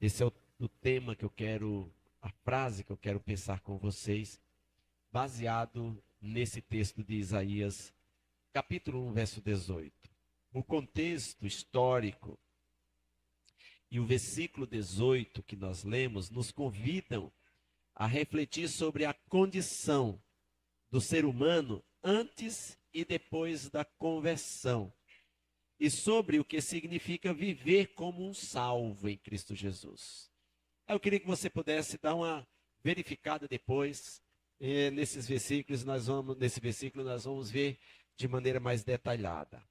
Esse é o tema que eu quero, a frase que eu quero pensar com vocês, baseado nesse texto de Isaías, capítulo 1, verso 18. O contexto histórico e o versículo 18 que nós lemos nos convidam a refletir sobre a condição do ser humano antes e depois da conversão e sobre o que significa viver como um salvo em Cristo Jesus. Eu queria que você pudesse dar uma verificada depois nesses versículos. Nesse versículo nós vamos ver de maneira mais detalhada.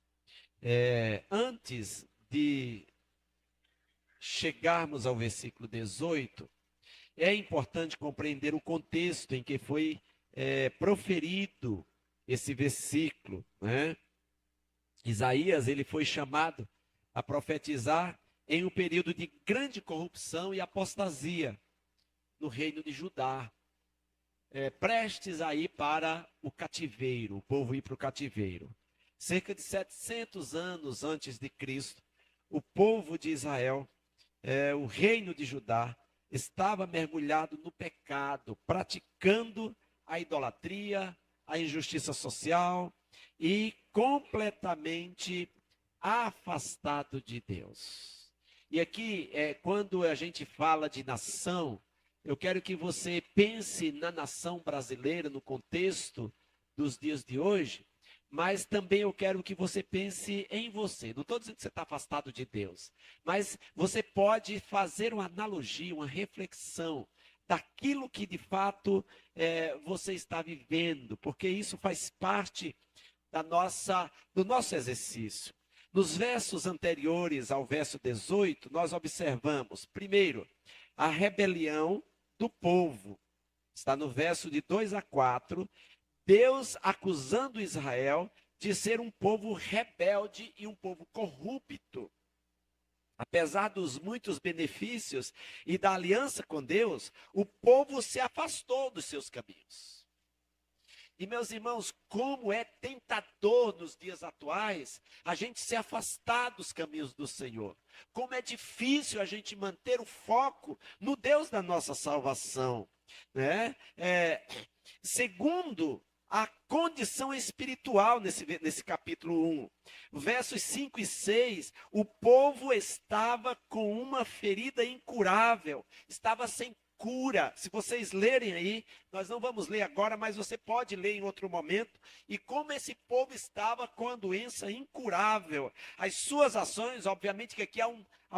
Antes de chegarmos ao versículo 18, é importante compreender o contexto em que foi proferido esse versículo, né? Isaías, ele foi chamado a profetizar em um período de grande corrupção e apostasia no reino de Judá, prestes a ir para o cativeiro, o povo ir para o cativeiro. Cerca de 700 anos antes de Cristo, o povo de Israel, o reino de Judá, estava mergulhado no pecado, praticando a idolatria, a injustiça social e completamente afastado de Deus. E aqui, quando a gente fala de nação, eu quero que você pense na nação brasileira, no contexto dos dias de hoje, mas também eu quero que você pense em você. Não estou dizendo que você está afastado de Deus, mas você pode fazer uma analogia, uma reflexão daquilo que de fato você está vivendo, porque isso faz parte do nosso exercício. Nos versos anteriores ao verso 18, nós observamos, primeiro, a rebelião do povo. Está no verso de 2 a 4, Deus acusando Israel de ser um povo rebelde e um povo corrupto. Apesar dos muitos benefícios e da aliança com Deus, o povo se afastou dos seus caminhos. E, meus irmãos, como é tentador nos dias atuais a gente se afastar dos caminhos do Senhor. Como é difícil a gente manter o foco no Deus da nossa salvação, né? Segundo a condição espiritual nesse capítulo 1. Versos 5 e 6, o povo estava com uma ferida incurável, estava sem cura. Se vocês lerem aí, nós não vamos ler agora, mas você pode ler em outro momento. E como esse povo estava com a doença incurável. As suas ações, obviamente que aqui há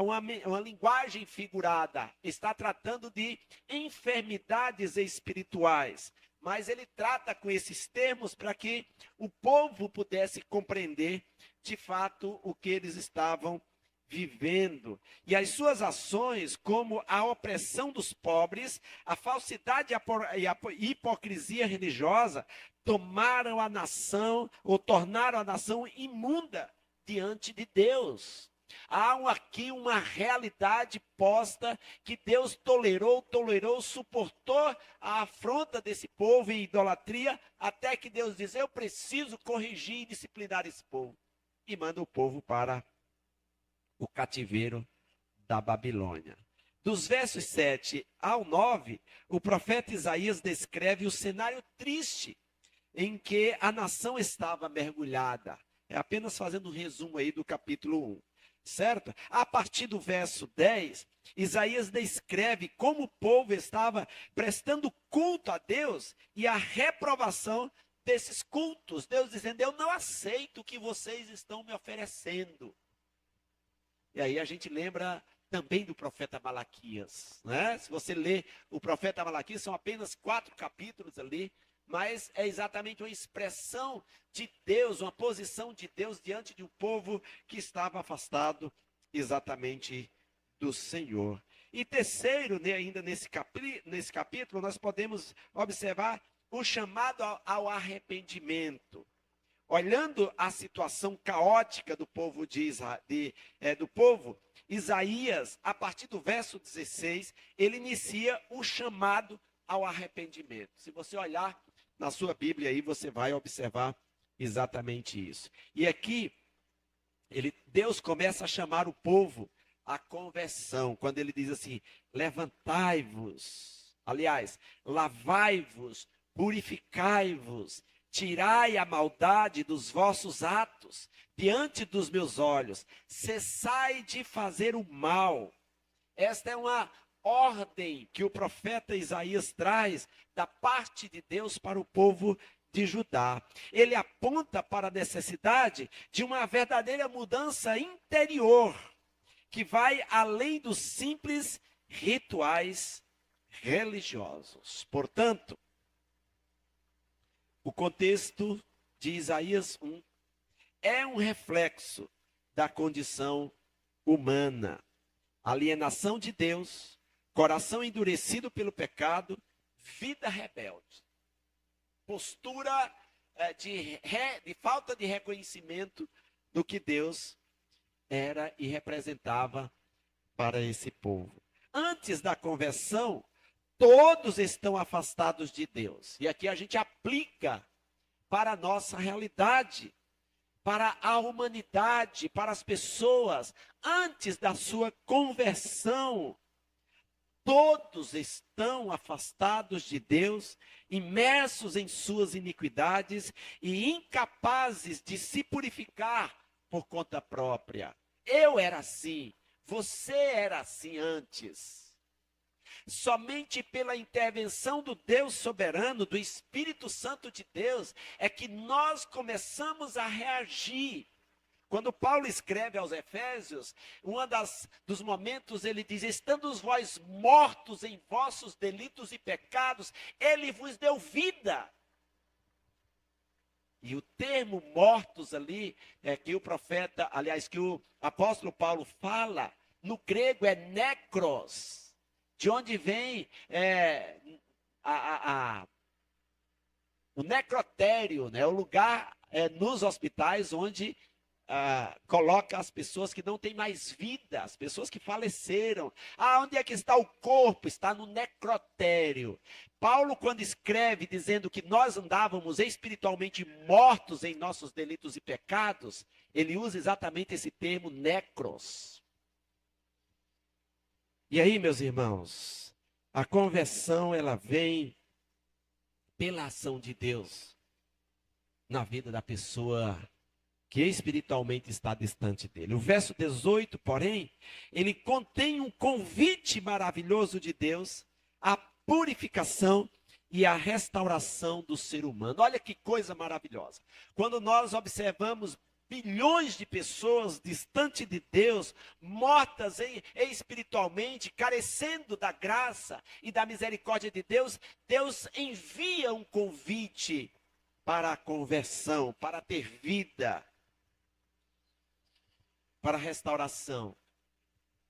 uma linguagem figurada, está tratando de enfermidades espirituais. Mas ele trata com esses termos para que o povo pudesse compreender de fato o que eles estavam vivendo. E as suas ações, como a opressão dos pobres, a falsidade e a hipocrisia religiosa, tomaram a nação, ou tornaram a nação imunda diante de Deus. Há aqui uma realidade posta que Deus tolerou, suportou a afronta desse povo em idolatria, até que Deus diz, eu preciso corrigir e disciplinar esse povo. E manda o povo para o cativeiro da Babilônia. Dos versos 7 ao 9, o profeta Isaías descreve o cenário triste em que a nação estava mergulhada. É apenas fazendo um resumo aí do capítulo 1. Certo? A partir do verso 10, Isaías descreve como o povo estava prestando culto a Deus e a reprovação desses cultos. Deus dizendo, eu não aceito o que vocês estão me oferecendo. E aí a gente lembra também do profeta Malaquias, né? Se você ler o profeta Malaquias, são apenas 4 capítulos ali, mas é exatamente uma expressão de Deus, uma posição de Deus diante de um povo que estava afastado exatamente do Senhor. E terceiro, né, ainda nesse capítulo, nós podemos observar o chamado ao arrependimento. Olhando a situação caótica do povo Isaías, a partir do verso 16, ele inicia o chamado ao arrependimento. Se você olhar na sua Bíblia aí, você vai observar exatamente isso. E aqui, Deus começa a chamar o povo a conversão, quando ele diz assim: levantai-vos, aliás, lavai-vos, purificai-vos, tirai a maldade dos vossos atos diante dos meus olhos, cessai de fazer o mal. Esta é uma ordem que o profeta Isaías traz da parte de Deus para o povo de Judá. Ele aponta para a necessidade de uma verdadeira mudança interior, que vai além dos simples rituais religiosos. Portanto, o contexto de Isaías 1 é um reflexo da condição humana. Alienação de Deus, coração endurecido pelo pecado, vida rebelde. Postura de falta de reconhecimento do que Deus era e representava para esse povo. Antes da conversão, todos estão afastados de Deus. E aqui a gente aplica para a nossa realidade, para a humanidade, para as pessoas. Antes da sua conversão, todos estão afastados de Deus, imersos em suas iniquidades e incapazes de se purificar por conta própria. Eu era assim, você era assim antes. Somente pela intervenção do Deus soberano, do Espírito Santo de Deus, é que nós começamos a reagir. Quando Paulo escreve aos Efésios, dos momentos ele diz: estando vós mortos em vossos delitos e pecados, ele vos deu vida. E o termo mortos ali, que o profeta, aliás, que o apóstolo Paulo fala, no grego é necros, de onde vem o necrotério, né? O lugar nos hospitais onde coloca as pessoas que não têm mais vida, as pessoas que faleceram. Onde é que está o corpo? Está no necrotério. Paulo, quando escreve dizendo que nós andávamos espiritualmente mortos em nossos delitos e pecados, ele usa exatamente esse termo necros. E aí, meus irmãos, a conversão, ela vem pela ação de Deus na vida da pessoa que espiritualmente está distante dele. O verso 18, porém, ele contém um convite maravilhoso de Deus à purificação e à restauração do ser humano. Olha que coisa maravilhosa. Quando nós observamos bilhões de pessoas distantes de Deus, mortas espiritualmente, carecendo da graça e da misericórdia de Deus, Deus envia um convite para a conversão, para ter vida, para a restauração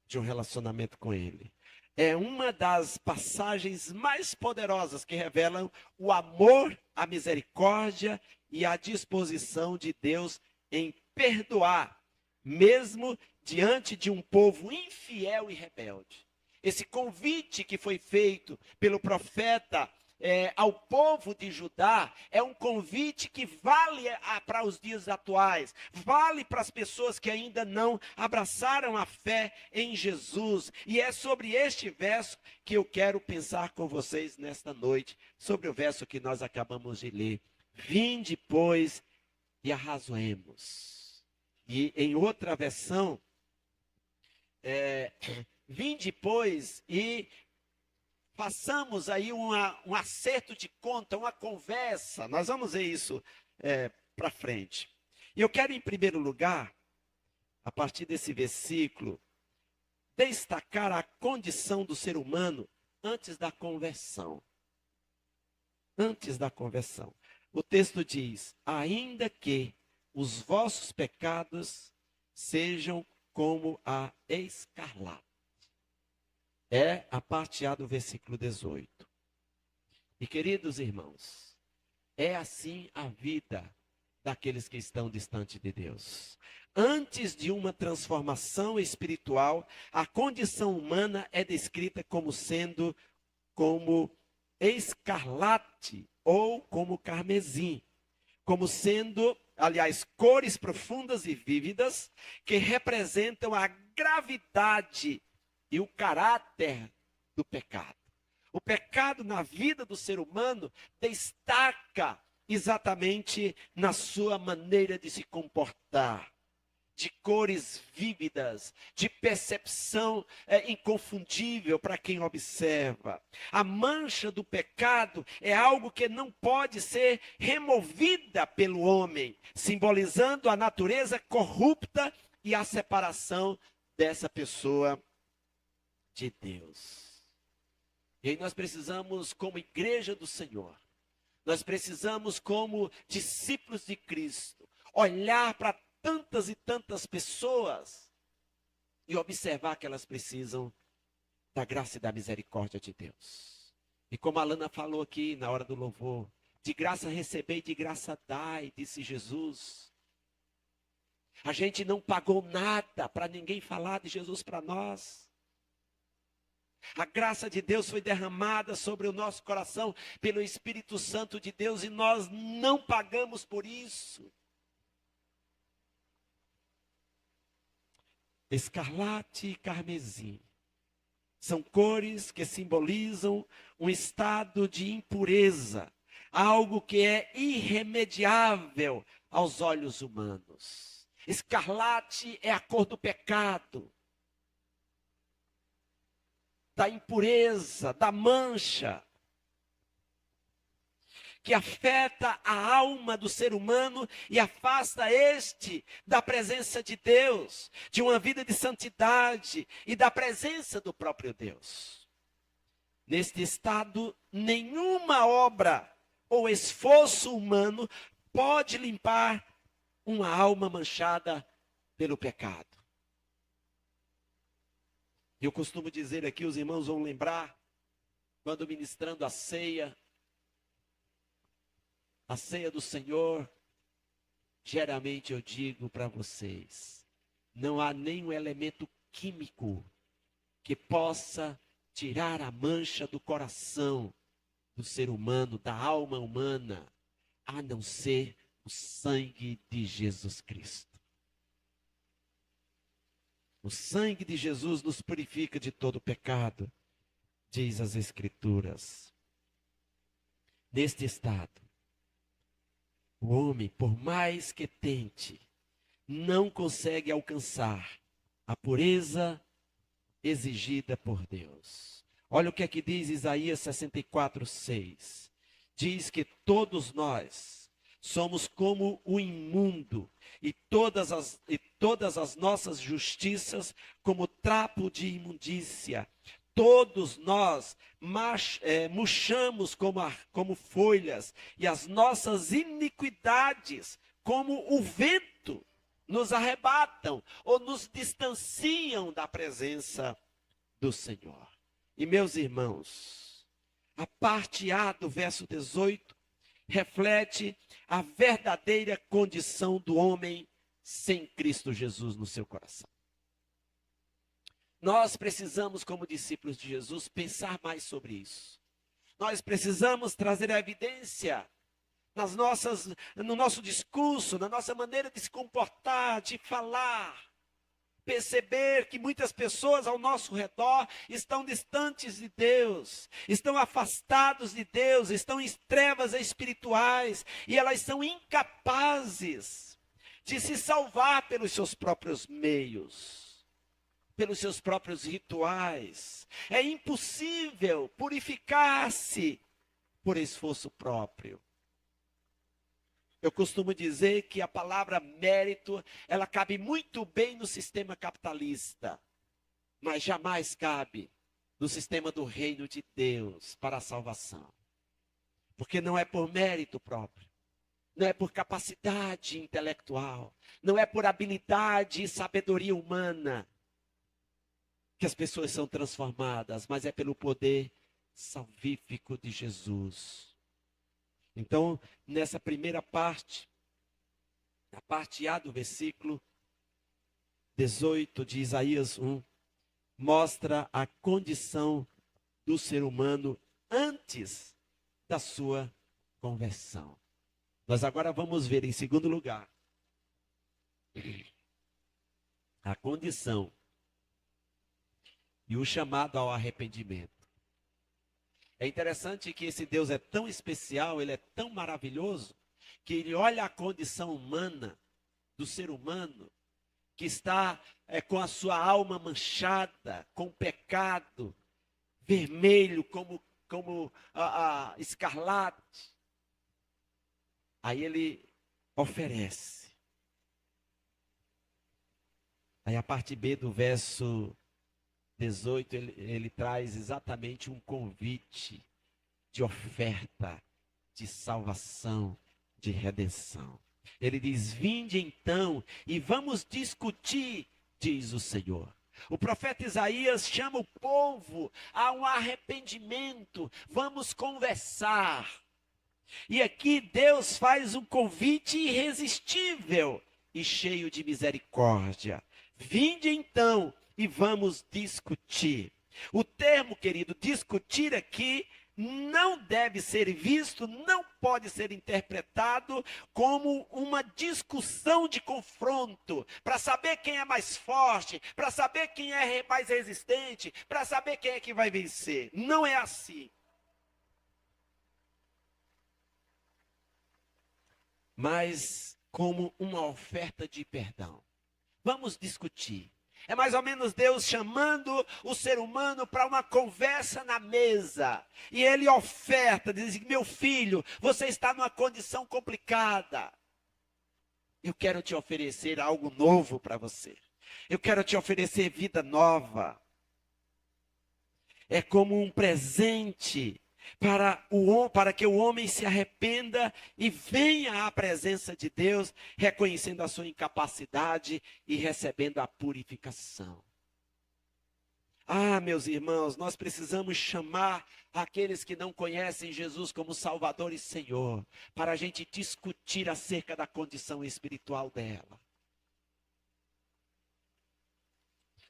de um relacionamento com Ele. É uma das passagens mais poderosas que revelam o amor, a misericórdia e a disposição de Deus em perdoar, mesmo diante de um povo infiel e rebelde. Esse convite que foi feito pelo profeta ao povo de Judá é um convite que vale para os dias atuais, vale para as pessoas que ainda não abraçaram a fé em Jesus. E é sobre este verso que eu quero pensar com vocês nesta noite, sobre o verso que nós acabamos de ler. Vinde, pois, e arrazoemos. E em outra versão, vinde, pois, e façamos aí um acerto de conta, uma conversa. Nós vamos ver isso para frente. E eu quero, em primeiro lugar, a partir desse versículo, destacar a condição do ser humano antes da conversão. Antes da conversão. O texto diz: ainda que os vossos pecados sejam como a escarlate. É a parte A do versículo 18. E queridos irmãos, é assim a vida daqueles que estão distante de Deus. Antes de uma transformação espiritual, a condição humana é descrita como sendo como escarlate ou como carmesim, como sendo aliás, cores profundas e vívidas, que representam a gravidade e o caráter do pecado. O pecado na vida do ser humano destaca exatamente na sua maneira de se comportar, de cores vívidas, de percepção inconfundível para quem observa. A mancha do pecado é algo que não pode ser removida pelo homem, simbolizando a natureza corrupta e a separação dessa pessoa de Deus. E aí nós precisamos, como igreja do Senhor, nós precisamos, como discípulos de Cristo, olhar para tantas e tantas pessoas e observar que elas precisam da graça e da misericórdia de Deus. E como a Lana falou aqui na hora do louvor, de graça recebei, de graça dai, disse Jesus. A gente não pagou nada para ninguém falar de Jesus para nós. A graça de Deus foi derramada sobre o nosso coração pelo Espírito Santo de Deus e nós não pagamos por isso. Escarlate e carmesim são cores que simbolizam um estado de impureza, algo que é irremediável aos olhos humanos. Escarlate é a cor do pecado, da impureza, da mancha, que afeta a alma do ser humano e afasta este da presença de Deus, de uma vida de santidade e da presença do próprio Deus. Neste estado, nenhuma obra ou esforço humano pode limpar uma alma manchada pelo pecado. Eu costumo dizer aqui, os irmãos vão lembrar, quando ministrando a ceia do Senhor, geralmente eu digo para vocês, não há nenhum elemento químico que possa tirar a mancha do coração do ser humano, da alma humana, a não ser o sangue de Jesus Cristo. O sangue de Jesus nos purifica de todo pecado, diz as Escrituras. Neste estado, o homem, por mais que tente, não consegue alcançar a pureza exigida por Deus. Olha o que é que diz Isaías 64:6. Diz que todos nós somos como o imundo, e todas as nossas justiças como trapo de imundícia. Todos nós murchamos como folhas, e as nossas iniquidades, como o vento, nos arrebatam ou nos distanciam da presença do Senhor. E meus irmãos, a parte A do verso 18 reflete a verdadeira condição do homem sem Cristo Jesus no seu coração. Nós precisamos, como discípulos de Jesus, pensar mais sobre isso. Nós precisamos trazer a evidência no nosso discurso, na nossa maneira de se comportar, de falar. Perceber que muitas pessoas ao nosso redor estão distantes de Deus, estão afastados de Deus, estão em trevas espirituais, e elas são incapazes de se salvar pelos seus próprios meios, pelos seus próprios rituais. É impossível purificar-se por esforço próprio. Eu costumo dizer que a palavra mérito, ela cabe muito bem no sistema capitalista, mas jamais cabe no sistema do reino de Deus para a salvação. Porque não é por mérito próprio, não é por capacidade intelectual, não é por habilidade e sabedoria humana que as pessoas são transformadas, mas é pelo poder salvífico de Jesus. Então, nessa primeira parte, na parte A do versículo 18 de Isaías 1, mostra a condição do ser humano antes da sua conversão. Nós agora vamos ver, em segundo lugar, A condição e o chamado ao arrependimento. É interessante que esse Deus é tão especial, ele é tão maravilhoso, que ele olha a condição humana, do ser humano, que está com a sua alma manchada, com pecado, vermelho como a escarlate. Aí ele oferece. Aí a parte B do verso 18, ele traz exatamente um convite de oferta, de salvação, de redenção. Ele diz: vinde então e vamos discutir, diz o Senhor. O profeta Isaías chama o povo a um arrependimento. Vamos conversar. E aqui Deus faz um convite irresistível e cheio de misericórdia. Vinde então e vamos discutir. O termo, querido, discutir aqui não deve ser visto, não pode ser interpretado como uma discussão de confronto, para saber quem é mais forte, para saber quem é mais resistente, para saber quem é que vai vencer. Não é assim. Mas como uma oferta de perdão. Vamos discutir. É mais ou menos Deus chamando o ser humano para uma conversa na mesa. E ele oferta, diz: meu filho, você está numa condição complicada. Eu quero te oferecer algo novo para você. Eu quero te oferecer vida nova. É como um presente para que o homem se arrependa e venha à presença de Deus, reconhecendo a sua incapacidade e recebendo a purificação. Ah, meus irmãos, nós precisamos chamar aqueles que não conhecem Jesus como Salvador e Senhor, para a gente discutir acerca da condição espiritual dela.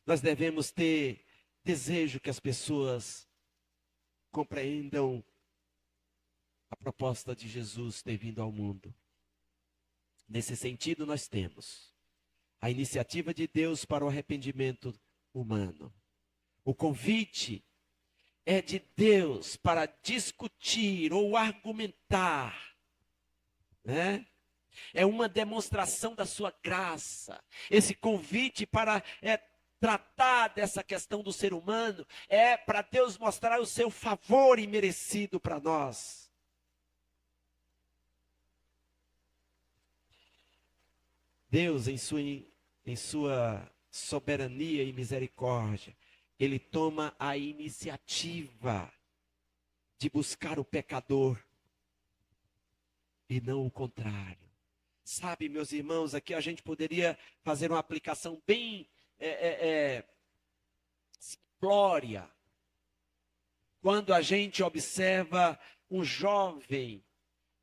Nós devemos ter desejo que as pessoas compreendam a proposta de Jesus ter vindo ao mundo. Nesse sentido, nós temos a iniciativa de Deus para o arrependimento humano. O convite é de Deus para discutir ou argumentar, né? É uma demonstração da sua graça. Esse convite para tratar dessa questão do ser humano é para Deus mostrar o seu favor imerecido para nós. Deus, em sua soberania e misericórdia, ele toma a iniciativa de buscar o pecador e não o contrário. Sabe, meus irmãos, aqui a gente poderia fazer uma aplicação bem simplória. Quando a gente observa um jovem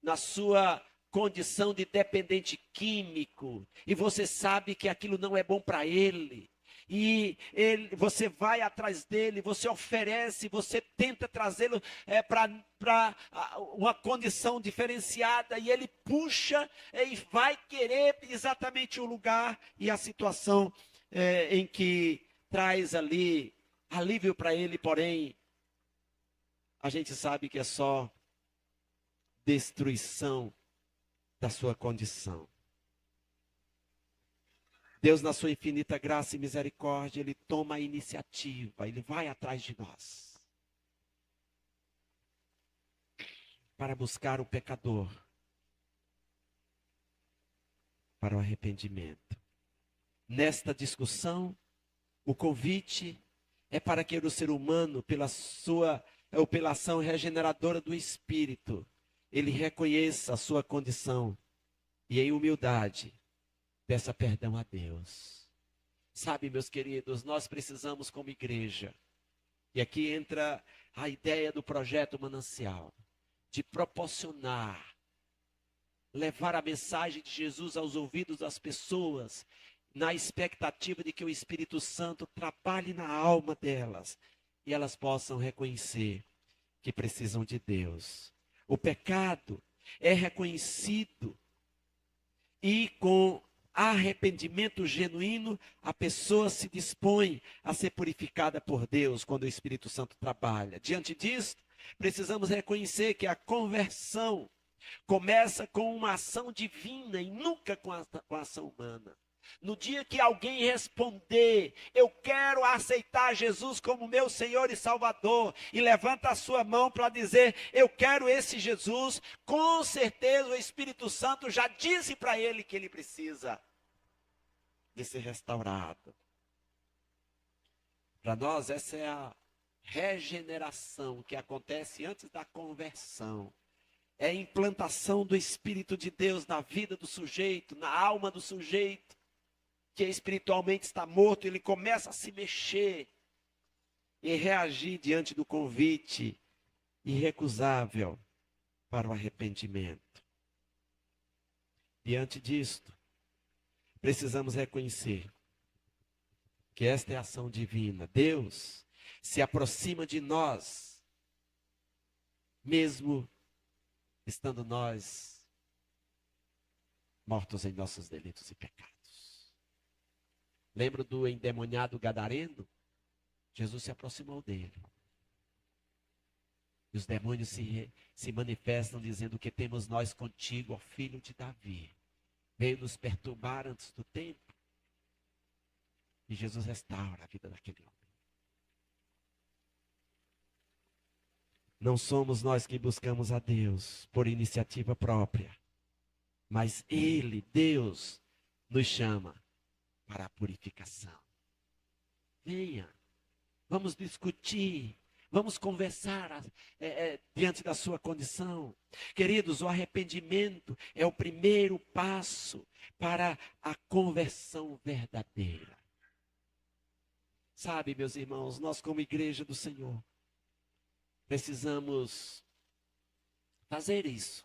na sua condição de dependente químico, e você sabe que aquilo não é bom para ele, você vai atrás dele, você oferece, você tenta trazê-lo para uma condição diferenciada, e ele puxa e vai querer exatamente o lugar e a situação em que traz ali alívio para ele, porém, a gente sabe que é só destruição da sua condição. Deus, na sua infinita graça e misericórdia, ele toma a iniciativa, ele vai atrás de nós para buscar o pecador para o arrependimento. Nesta discussão, o convite é para que o ser humano, pela ação regeneradora do Espírito, ele reconheça a sua condição e, em humildade, peça perdão a Deus. Sabe, meus queridos, nós precisamos, como igreja, e aqui entra a ideia do projeto Manancial, de proporcionar, levar a mensagem de Jesus aos ouvidos das pessoas, na expectativa de que o Espírito Santo trabalhe na alma delas e elas possam reconhecer que precisam de Deus. O pecado é reconhecido e com arrependimento genuíno, a pessoa se dispõe a ser purificada por Deus quando o Espírito Santo trabalha. Diante disso, precisamos reconhecer que a conversão começa com uma ação divina e nunca com a ação humana. No dia que alguém responder, eu quero aceitar Jesus como meu Senhor e Salvador, e levanta a sua mão para dizer, eu quero esse Jesus, com certeza o Espírito Santo já disse para ele que ele precisa de ser restaurado. Para nós, essa é a regeneração que acontece antes da conversão. É a implantação do Espírito de Deus na vida do sujeito, na alma do sujeito, que espiritualmente está morto. Ele começa a se mexer e reagir diante do convite irrecusável para o arrependimento. Diante disto, precisamos reconhecer que esta é a ação divina. Deus se aproxima de nós, mesmo estando nós mortos em nossos delitos e pecados. Lembra do endemoniado gadareno? Jesus se aproximou dele. E os demônios se manifestam dizendo, que temos nós contigo, ó filho de Davi. Veio nos perturbar antes do tempo. E Jesus restaura a vida daquele homem. Não somos nós que buscamos a Deus por iniciativa própria. Mas Ele, Deus, nos chama para a purificação. Venha, vamos discutir, vamos conversar diante da sua condição. Queridos, o arrependimento é o primeiro passo para a conversão verdadeira. Sabe, meus irmãos, nós como igreja do Senhor, precisamos fazer isso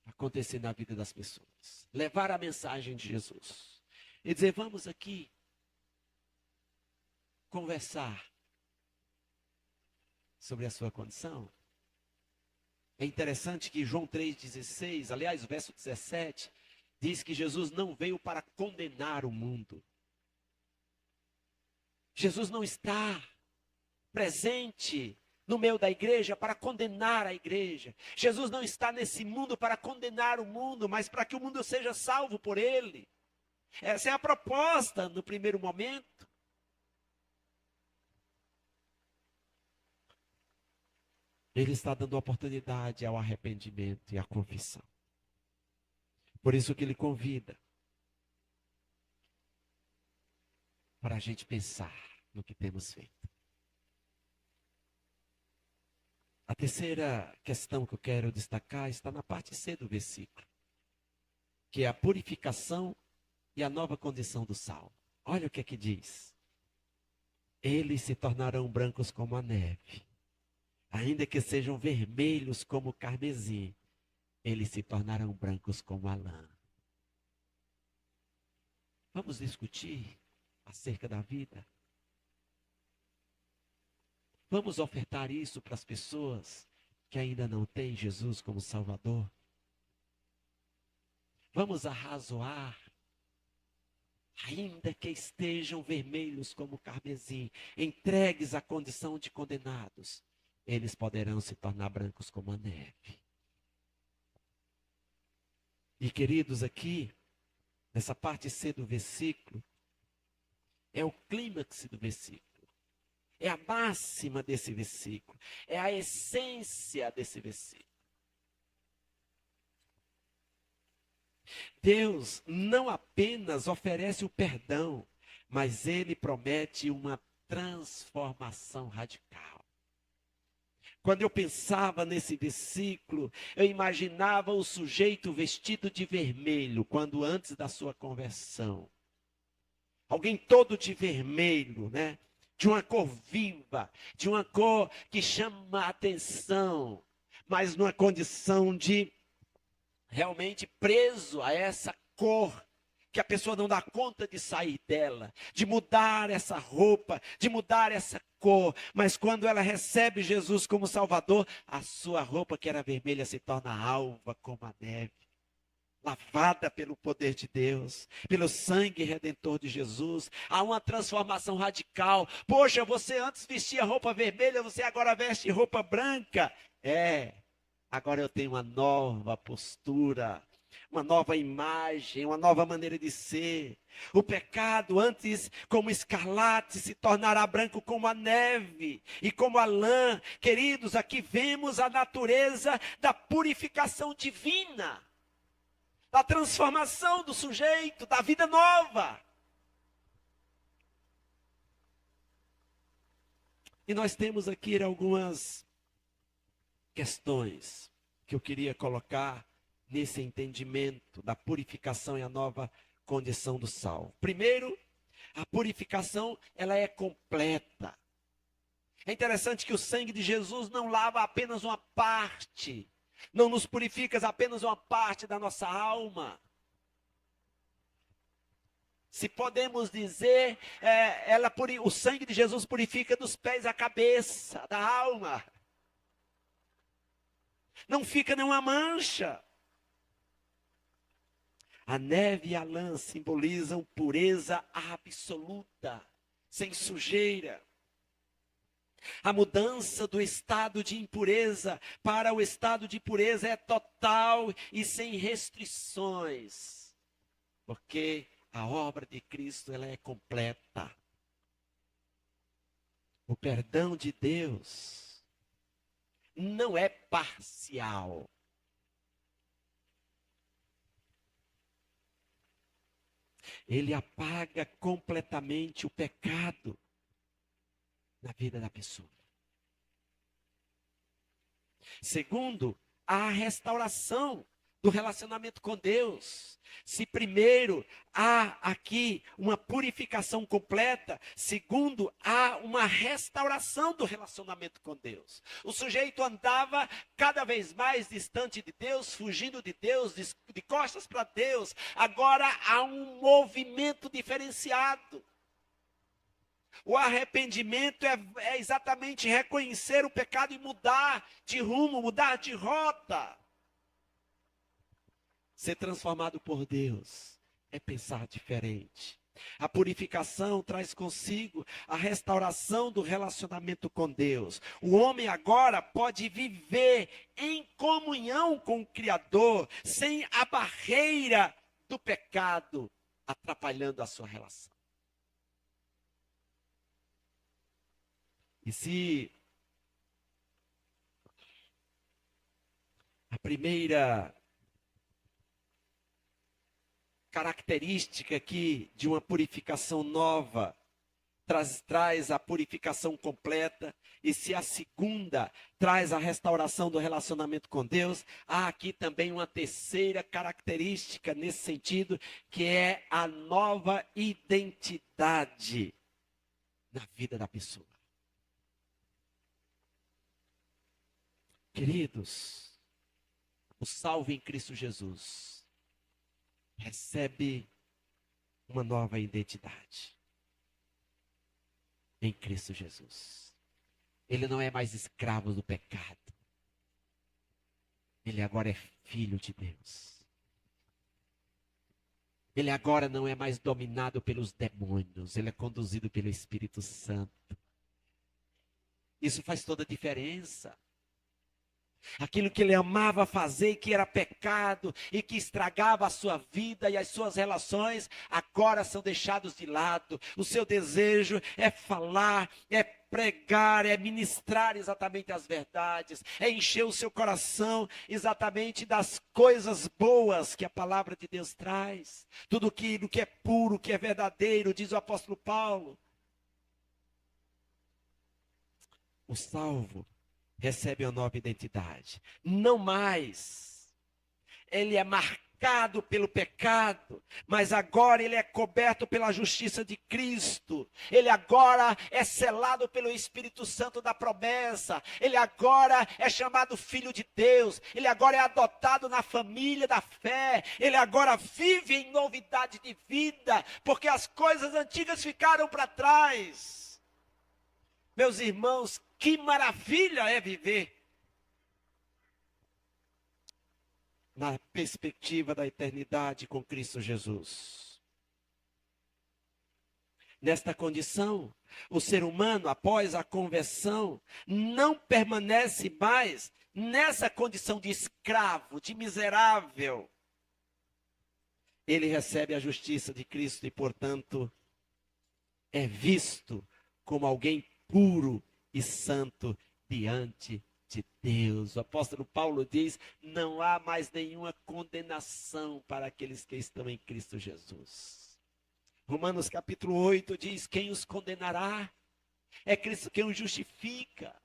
acontecer na vida das pessoas. Levar a mensagem de Jesus. E dizer, vamos aqui conversar sobre a sua condição. É interessante que João 3,16, aliás, o verso 17, diz que Jesus não veio para condenar o mundo. Jesus não está presente no meio da igreja para condenar a igreja. Jesus não está nesse mundo para condenar o mundo, mas para que o mundo seja salvo por ele. Essa é a proposta no primeiro momento. Ele está dando oportunidade ao arrependimento e à confissão. Por isso que ele convida para a gente pensar no que temos feito. A terceira questão que eu quero destacar está na parte C do versículo, que é a purificação e a nova condição do salmo. Olha o que é que diz. Eles se tornarão brancos como a neve, ainda que sejam vermelhos como o carmesim, eles se tornarão brancos como a lã. Vamos discutir acerca da vida? Vamos ofertar isso para as pessoas que ainda não têm Jesus como Salvador? Vamos arrazoar, ainda que estejam vermelhos como carmesim, entregues à condição de condenados, eles poderão se tornar brancos como a neve. E queridos, aqui, nessa parte C do versículo, é o clímax do versículo. É a máxima desse versículo. É a essência desse versículo. Deus não apenas oferece o perdão, mas Ele promete uma transformação radical. Quando eu pensava nesse versículo, eu imaginava o sujeito vestido de vermelho, quando antes da sua conversão. Alguém todo de vermelho, né? De uma cor viva, de uma cor que chama a atenção, mas numa condição de realmente preso a essa cor, que a pessoa não dá conta de sair dela, de mudar essa roupa, de mudar essa cor. Mas quando ela recebe Jesus como Salvador, a sua roupa que era vermelha se torna alva como a neve. lavada pelo poder de Deus, pelo sangue redentor de Jesus. Há uma transformação radical. Poxa, você antes vestia roupa vermelha, você agora veste roupa branca. Agora eu tenho uma nova postura, uma nova imagem, uma nova maneira de ser. O pecado, antes como escarlate, se tornará branco como a neve e como a lã. Queridos, aqui vemos a natureza da purificação divina, da transformação do sujeito, da vida nova. E nós temos aqui algumas questões que eu queria colocar nesse entendimento da purificação e a nova condição do salvo. Primeiro, a purificação, ela é completa. É interessante que o sangue de Jesus não lava apenas uma parte, não nos purifica apenas uma parte da nossa alma. Se podemos dizer, o sangue de Jesus purifica dos pés à cabeça, da alma. Não fica nenhuma mancha. A neve e a lã simbolizam pureza absoluta, sem sujeira. A mudança do estado de impureza para o estado de pureza é total e sem restrições, porque a obra de Cristo, ela é completa. O perdão de Deus não é parcial. Ele apaga completamente o pecado na vida da pessoa. Segundo, a restauração do relacionamento com Deus. Se primeiro há aqui uma purificação completa, segundo, há uma restauração do relacionamento com Deus. O sujeito andava cada vez mais distante de Deus, fugindo de Deus, de costas para Deus. Agora há um movimento diferenciado. O arrependimento é exatamente reconhecer o pecado e mudar de rumo, mudar de rota. Ser transformado por Deus é pensar diferente. A purificação traz consigo a restauração do relacionamento com Deus. O homem agora pode viver em comunhão com o Criador, sem a barreira do pecado atrapalhando a sua relação. E se a primeira característica aqui de uma purificação nova traz a purificação completa, e se a segunda traz a restauração do relacionamento com Deus, há aqui também uma terceira característica nesse sentido, que é a nova identidade na vida da pessoa. Queridos, o salvo em Cristo Jesus recebe uma nova identidade em Cristo Jesus. Ele não é mais escravo do pecado. Ele agora é filho de Deus. Ele agora não é mais dominado pelos demônios. Ele é conduzido pelo Espírito Santo. Isso faz toda a diferença. Aquilo que ele amava fazer, que era pecado e que estragava a sua vida e as suas relações, agora são deixados de lado. O seu desejo é falar, é pregar, é ministrar exatamente as verdades, é encher o seu coração exatamente das coisas boas que a palavra de Deus traz. Tudo aquilo que é puro, que é verdadeiro, diz o apóstolo Paulo. O salvo recebe uma nova identidade. Não mais ele é marcado pelo pecado, mas agora ele é coberto pela justiça de Cristo. Ele agora é selado pelo Espírito Santo da promessa. Ele agora é chamado filho de Deus. Ele agora é adotado na família da fé. Ele agora vive em novidade de vida, porque as coisas antigas ficaram para trás. Meus irmãos, que maravilha é viver na perspectiva da eternidade com Cristo Jesus. Nesta condição, o ser humano, após a conversão, não permanece mais nessa condição de escravo, de miserável. Ele recebe a justiça de Cristo e, portanto, é visto como alguém puro e santo diante de Deus. O apóstolo Paulo diz: não há mais nenhuma condenação para aqueles que estão em Cristo Jesus. Romanos capítulo 8 diz: quem os condenará? É Cristo quem os justifica.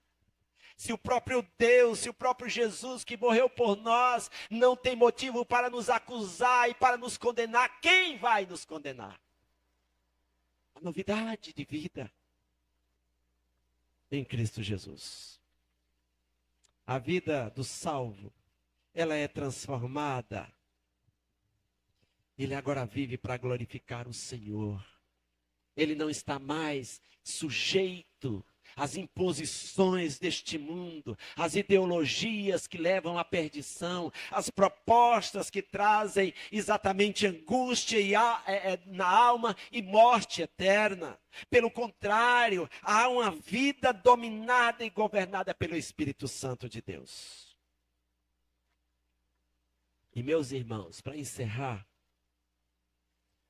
Se o próprio Deus, se o próprio Jesus que morreu por nós não tem motivo para nos acusar e para nos condenar, quem vai nos condenar? A novidade de vida em Cristo Jesus. A vida do salvo, ela é transformada. Ele agora vive para glorificar o Senhor. Ele não está mais sujeito às imposições deste mundo, às ideologias que levam à perdição, às propostas que trazem exatamente angústia na alma e morte eterna. Pelo contrário, há uma vida dominada e governada pelo Espírito Santo de Deus. E meus irmãos, para encerrar,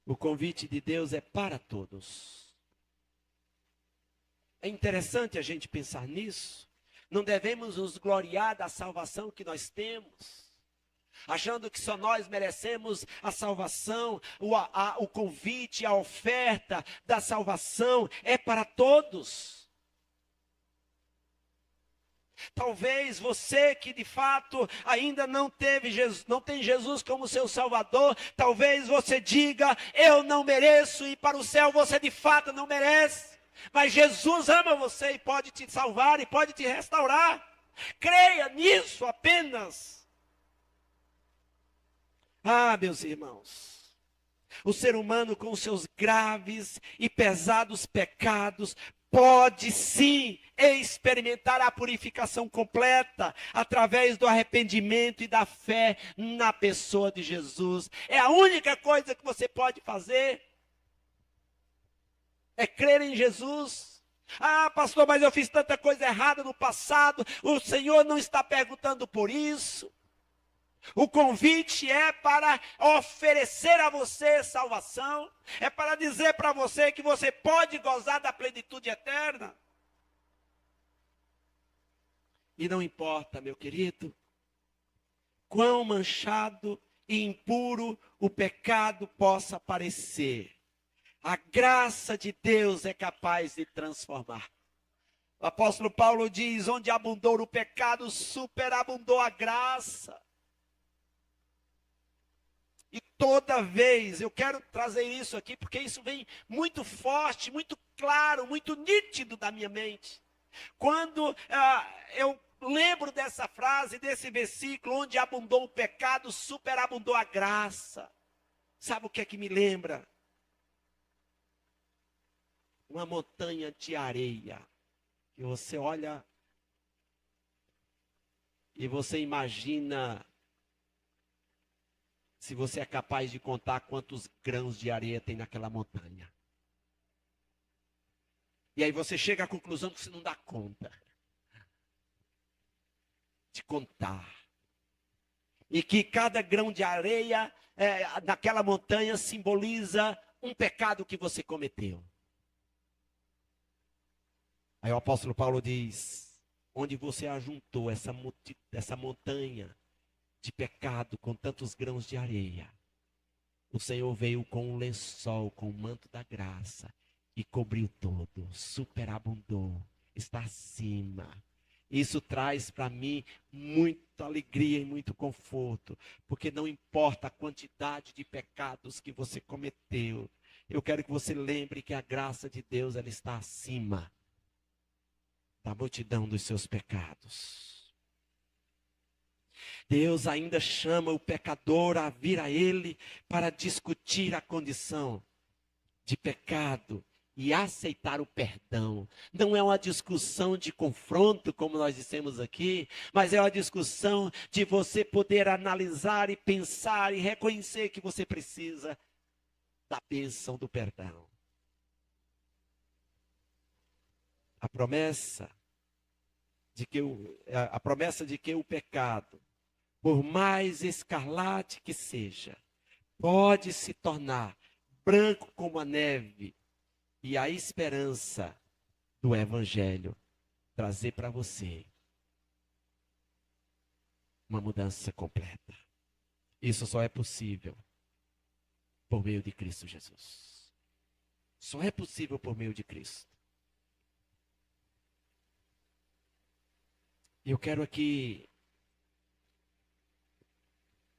o convite de Deus é para todos. É interessante a gente pensar nisso. Não devemos nos gloriar da salvação que nós temos, achando que só nós merecemos a salvação. O convite, a oferta da salvação é para todos. Talvez você que de fato ainda não tem Jesus como seu Salvador, talvez você diga: eu não mereço ir para o céu. Você de fato não merece, mas Jesus ama você e pode te salvar e pode te restaurar. Creia nisso apenas. Ah, meus irmãos, o ser humano com seus graves e pesados pecados pode sim experimentar a purificação completa através do arrependimento e da fé na pessoa de Jesus. É a única coisa que você pode fazer. É crer em Jesus. Ah, pastor, mas eu fiz tanta coisa errada no passado. O Senhor não está perguntando por isso. O convite é para oferecer a você salvação, é para dizer para você que você pode gozar da plenitude eterna. E não importa, meu querido, quão manchado e impuro o pecado possa parecer, a graça de Deus é capaz de transformar. O apóstolo Paulo diz: onde abundou o pecado, superabundou a graça. E toda vez, eu quero trazer isso aqui, porque isso vem muito forte, muito claro, muito nítido da minha mente. Quando eu lembro dessa frase, desse versículo, onde abundou o pecado, superabundou a graça. Sabe o que é que me lembra? Uma montanha de areia, que você olha e você imagina, se você é capaz de contar quantos grãos de areia tem naquela montanha. E aí você chega à conclusão que você não dá conta de contar. E que cada grão de areia naquela montanha simboliza um pecado que você cometeu. Aí o apóstolo Paulo diz: onde você ajuntou essa montanha de pecado com tantos grãos de areia, o Senhor veio com um lençol, com o manto da graça e cobriu todo, superabundou, está acima. Isso traz para mim muita alegria e muito conforto, porque não importa a quantidade de pecados que você cometeu, eu quero que você lembre que a graça de Deus, ela está acima da multidão dos seus pecados. Deus ainda chama o pecador a vir a Ele para discutir a condição de pecado e aceitar o perdão. Não é uma discussão de confronto, como nós dissemos aqui, mas é uma discussão de você poder analisar e pensar e reconhecer que você precisa da bênção do perdão. A promessa de que o pecado, por mais escarlate que seja, pode se tornar branco como a neve, e a esperança do Evangelho trazer para você uma mudança completa. Isso só é possível por meio de Cristo Jesus. Só é possível por meio de Cristo. E eu quero aqui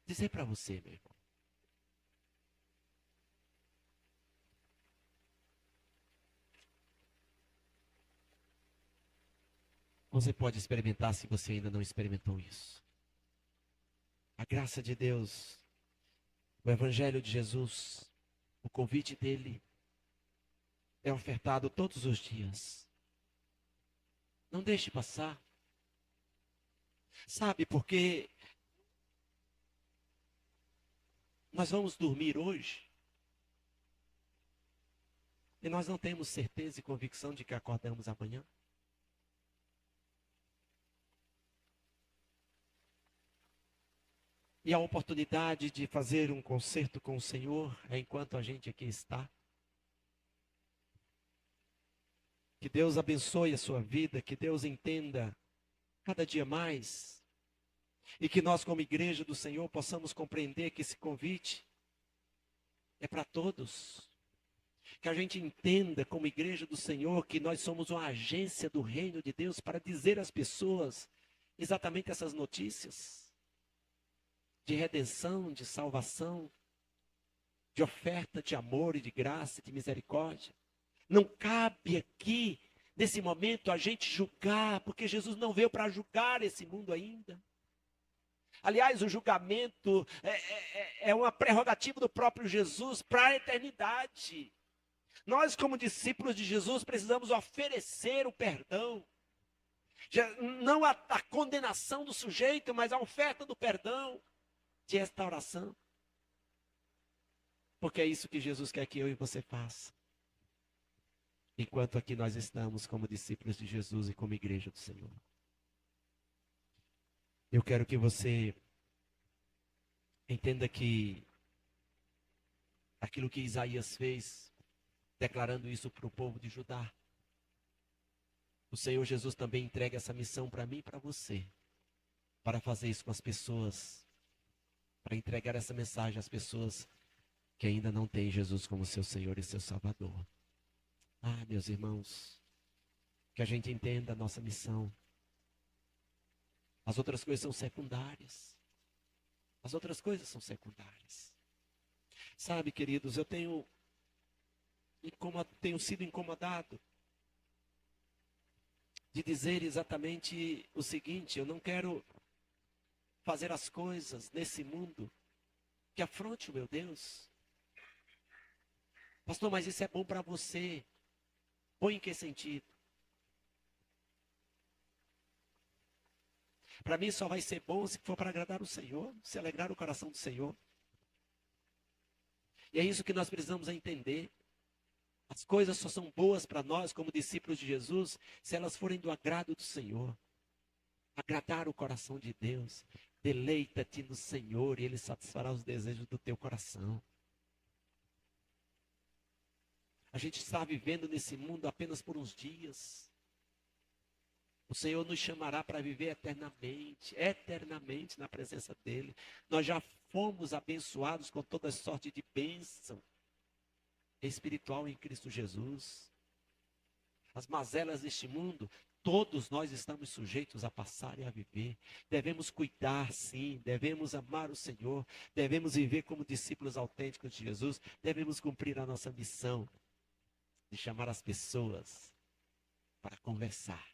dizer para você, meu irmão. Você pode experimentar se você ainda não experimentou isso. A graça de Deus, o Evangelho de Jesus, o convite dele é ofertado todos os dias. Não deixe passar. Sabe, porque nós vamos dormir hoje e nós não temos certeza e convicção de que acordamos amanhã. E a oportunidade de fazer um concerto com o Senhor é enquanto a gente aqui está. Que Deus abençoe a sua vida, que Deus entenda cada dia mais. E que nós, como igreja do Senhor, possamos compreender que esse convite é para todos. Que a gente entenda, como igreja do Senhor, que nós somos uma agência do reino de Deus para dizer às pessoas exatamente essas notícias de redenção, de salvação, de oferta de amor e de graça e de misericórdia. Não cabe aqui, nesse momento, a gente julgar, porque Jesus não veio para julgar esse mundo ainda. Aliás, o julgamento é uma prerrogativa do próprio Jesus para a eternidade. Nós, como discípulos de Jesus, precisamos oferecer o perdão. Não a condenação do sujeito, mas a oferta do perdão, de restauração. Porque é isso que Jesus quer que eu e você faça. Enquanto aqui nós estamos como discípulos de Jesus e como igreja do Senhor. Eu quero que você entenda que aquilo que Isaías fez, declarando isso para o povo de Judá, o Senhor Jesus também entrega essa missão para mim e para você, para fazer isso com as pessoas, para entregar essa mensagem às pessoas que ainda não têm Jesus como seu Senhor e seu Salvador. Ah, meus irmãos, que a gente entenda a nossa missão. As outras coisas são secundárias. As outras coisas são secundárias. Sabe, queridos, eu tenho sido incomodado de dizer exatamente o seguinte: eu não quero fazer as coisas nesse mundo que afronte o meu Deus. Pastor, mas isso é bom para você. Bom em que sentido? Para mim só vai ser bom se for para agradar o Senhor, se alegrar o coração do Senhor. E é isso que nós precisamos entender. As coisas só são boas para nós, como discípulos de Jesus, se elas forem do agrado do Senhor. Agradar o coração de Deus. Deleita-te no Senhor e Ele satisfará os desejos do teu coração. A gente está vivendo nesse mundo apenas por uns dias. O Senhor nos chamará para viver eternamente na presença dEle. Nós já fomos abençoados com toda sorte de bênção espiritual em Cristo Jesus. As mazelas deste mundo, todos nós estamos sujeitos a passar e a viver. Devemos cuidar, sim, devemos amar o Senhor, devemos viver como discípulos autênticos de Jesus, devemos cumprir a nossa missão de chamar as pessoas para conversar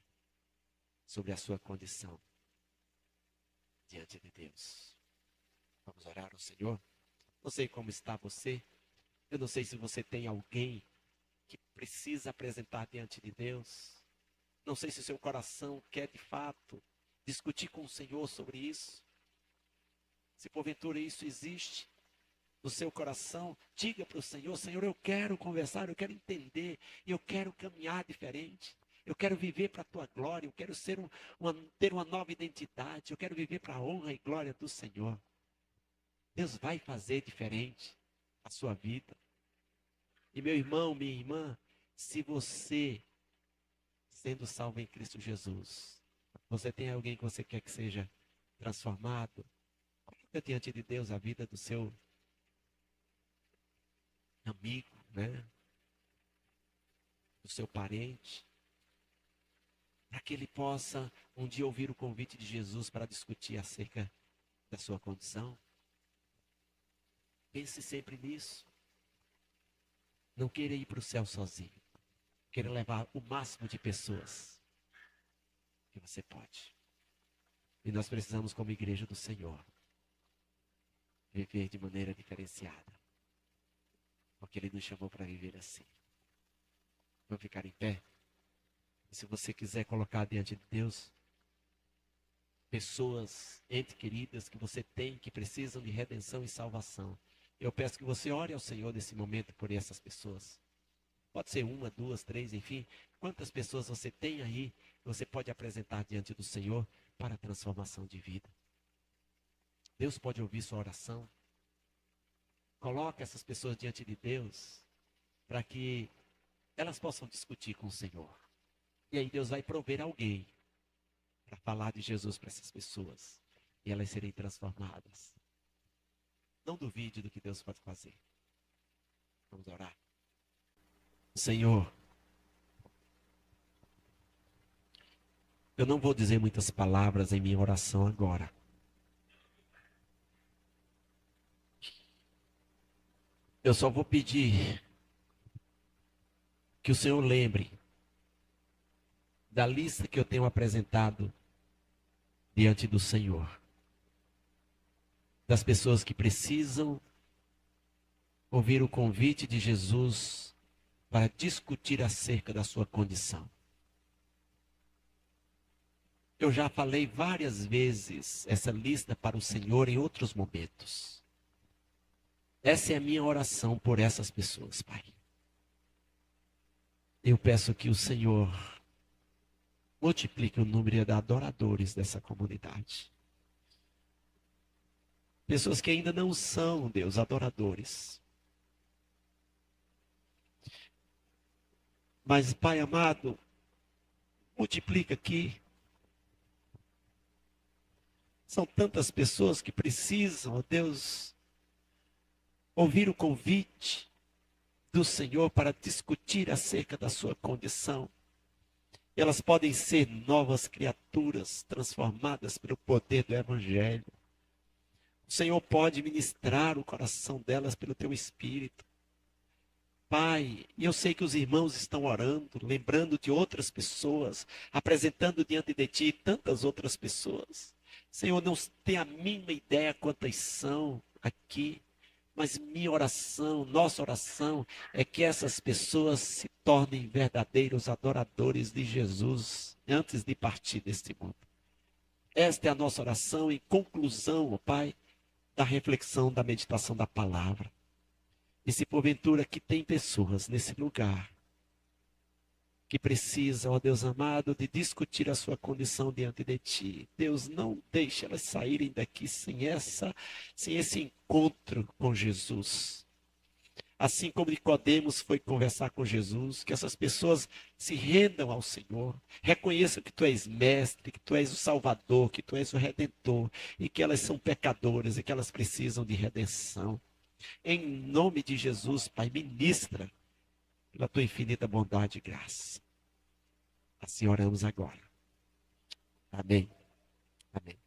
sobre a sua condição diante de Deus. Vamos orar ao Senhor? Não sei como está você, eu não sei se você tem alguém que precisa apresentar diante de Deus. Não sei se o seu coração quer de fato discutir com o Senhor sobre isso. Se porventura isso existe no seu coração, diga para o Senhor: Senhor, eu quero conversar, eu quero entender, eu quero caminhar diferente. Eu quero viver para a tua glória, eu quero ter uma nova identidade, eu quero viver para a honra e glória do Senhor. Deus vai fazer diferente a sua vida. E meu irmão, minha irmã, se você, sendo salvo em Cristo Jesus, você tem alguém que você quer que seja transformado, coloca diante de Deus a vida do seu amigo, né? Do seu parente, para que ele possa um dia ouvir o convite de Jesus para discutir acerca da sua condição. Pense sempre nisso. Não queira ir para o céu sozinho. Queira levar o máximo de pessoas que você pode. E nós precisamos, como igreja do Senhor, viver de maneira diferenciada. Porque Ele nos chamou para viver assim. Vamos ficar em pé? E se você quiser colocar diante de Deus pessoas, entes queridas que você tem, que precisam de redenção e salvação, eu peço que você ore ao Senhor nesse momento por essas pessoas. Pode ser 1, 2, 3, enfim. Quantas pessoas você tem aí, você pode apresentar diante do Senhor para a transformação de vida. Deus pode ouvir sua oração. Coloque essas pessoas diante de Deus, para que elas possam discutir com o Senhor. E aí Deus vai prover alguém para falar de Jesus para essas pessoas. E elas serem transformadas. Não duvide do que Deus pode fazer. Vamos orar. Senhor, eu não vou dizer muitas palavras em minha oração agora. Eu só vou pedir que o Senhor lembre da lista que eu tenho apresentado diante do Senhor. Das pessoas que precisam ouvir o convite de Jesus para discutir acerca da sua condição. Eu já falei várias vezes essa lista para o Senhor em outros momentos. Essa é a minha oração por essas pessoas, Pai. Eu peço que o Senhor multiplique o número de adoradores dessa comunidade. Pessoas que ainda não são, Deus, adoradores. Mas, Pai amado, multiplica aqui. São tantas pessoas que precisam, ó Deus, ouvir o convite do Senhor para discutir acerca da sua condição. Elas podem ser novas criaturas transformadas pelo poder do Evangelho. O Senhor pode ministrar o coração delas pelo teu Espírito. Pai, e eu sei que os irmãos estão orando, lembrando de outras pessoas, apresentando diante de Ti tantas outras pessoas. Senhor, não tem a mínima ideia quantas são aqui, mas minha oração, nossa oração, é que essas pessoas se tornem verdadeiros adoradores de Jesus antes de partir deste mundo. Esta é a nossa oração em conclusão, ó Pai, da reflexão, da meditação da palavra. E se porventura que tem pessoas nesse lugar que precisam, ó Deus amado, de discutir a sua condição diante de Ti, Deus, não deixe elas saírem daqui sem esse encontro com Jesus. Assim como Nicodemos foi conversar com Jesus, que essas pessoas se rendam ao Senhor, reconheçam que Tu és mestre, que Tu és o Salvador, que Tu és o Redentor, e que elas são pecadoras e que elas precisam de redenção. Em nome de Jesus, Pai, ministra pela Tua infinita bondade e graça. Assim oramos agora. Amém. Amém.